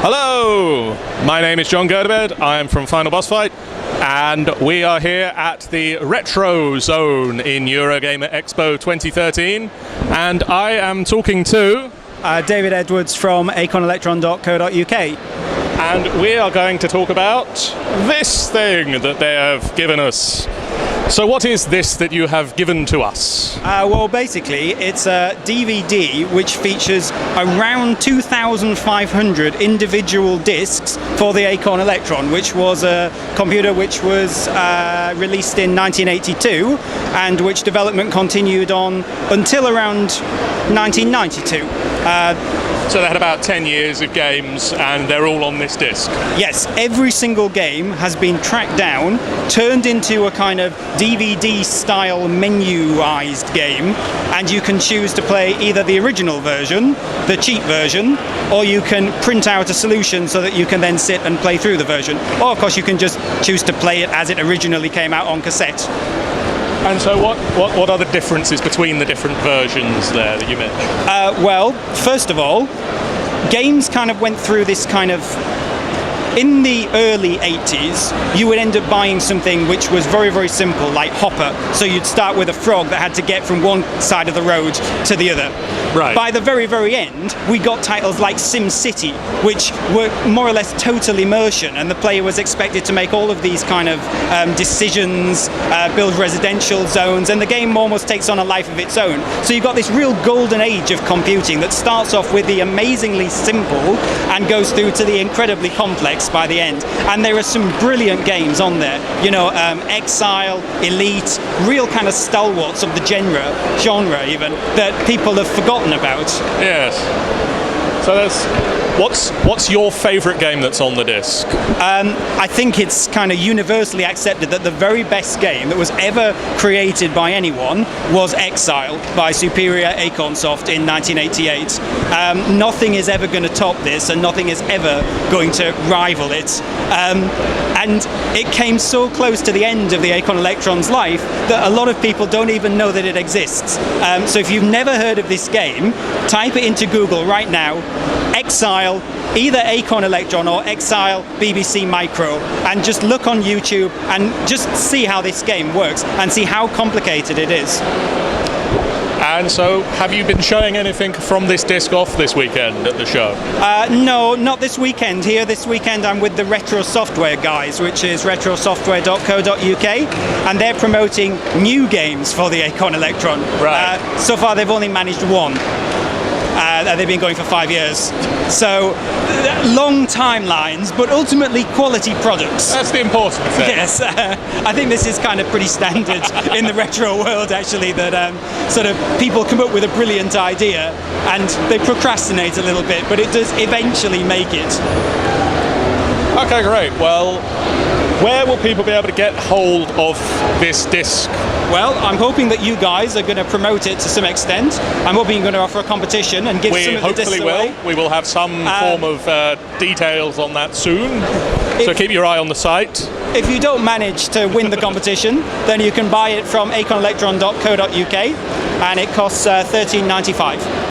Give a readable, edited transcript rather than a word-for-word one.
Hello, my name is John Gerdebed, I am from Final Boss Fight, and we are here at the Retro Zone in Eurogamer Expo 2013, and I am talking to... David Edwards from acornelectron.co.uk. And we are going to talk about this thing that they have given us. So what is this that you have given to us? Well, basically, it's a DVD which features around 2,500 individual discs for the Acorn Electron, which was a computer which was released in 1982 and which development continued on until around 1992. So they had about 10 years of games and they're all on this disc? Yes, every single game has been tracked down, turned into a kind of DVD-style menuized game, and you can choose to play either the original version, the cheap version, or you can print out a solution so that you can then sit and play through the version. Or of course you can just choose to play it as it originally came out on cassette. And so what are the differences between the different versions there that you mentioned? Well, first of all, games kind of went through this kind of... In the early 80s, you would end up buying something which was very, very simple, like Hopper. So you'd start with a frog that had to get from one side of the road to the other. Right. By the very, very end, we got titles like Sim City, which were more or less total immersion, and the player was expected to make all of these kind of decisions, build residential zones, and the game almost takes on a life of its own. So you've got this real golden age of computing that starts off with the amazingly simple and goes through to the incredibly complex by the end. And there are some brilliant games on there, you know, Exile, Elite, real kind of stalwarts of the genre even, that people have forgotten about. Yes. So what's your favourite game that's on the disc? I think it's kind of universally accepted that the very best game that was ever created by anyone was Exile by Superior Acorn Soft in 1988. Nothing is ever going to top this, and nothing is ever going to rival it. And it came so close to the end of the Acorn Electron's life that a lot of people don't even know that it exists. So if you've never heard of this game, type it into Google right now, Exile, either Acorn Electron or Exile BBC Micro, and just look on YouTube and just see how this game works and see how complicated it is. And so, have you been showing anything from this disc off this weekend at the show? No, not this weekend. Here this weekend I'm with the Retro Software guys, which is retrosoftware.co.uk, and they're promoting new games for the Acorn Electron. Right. So far they've only managed one. They've been going for 5 years. So, long timelines, but ultimately quality products. That's the important thing. Yes, I think this is kind of pretty standard in the retro world, actually, that sort of people come up with a brilliant idea and they procrastinate a little bit, but it does eventually make it. Okay, great. Well, where will people be able to get hold of this disc? Well, I'm hoping that you guys are going to promote it to some extent. I'm hoping you're going to offer a competition and give some of the discs away. We will have some form of details on that soon. So keep your eye on the site. If you don't manage to win the competition, then you can buy it from acornelectron.co.uk, and it costs $13.95.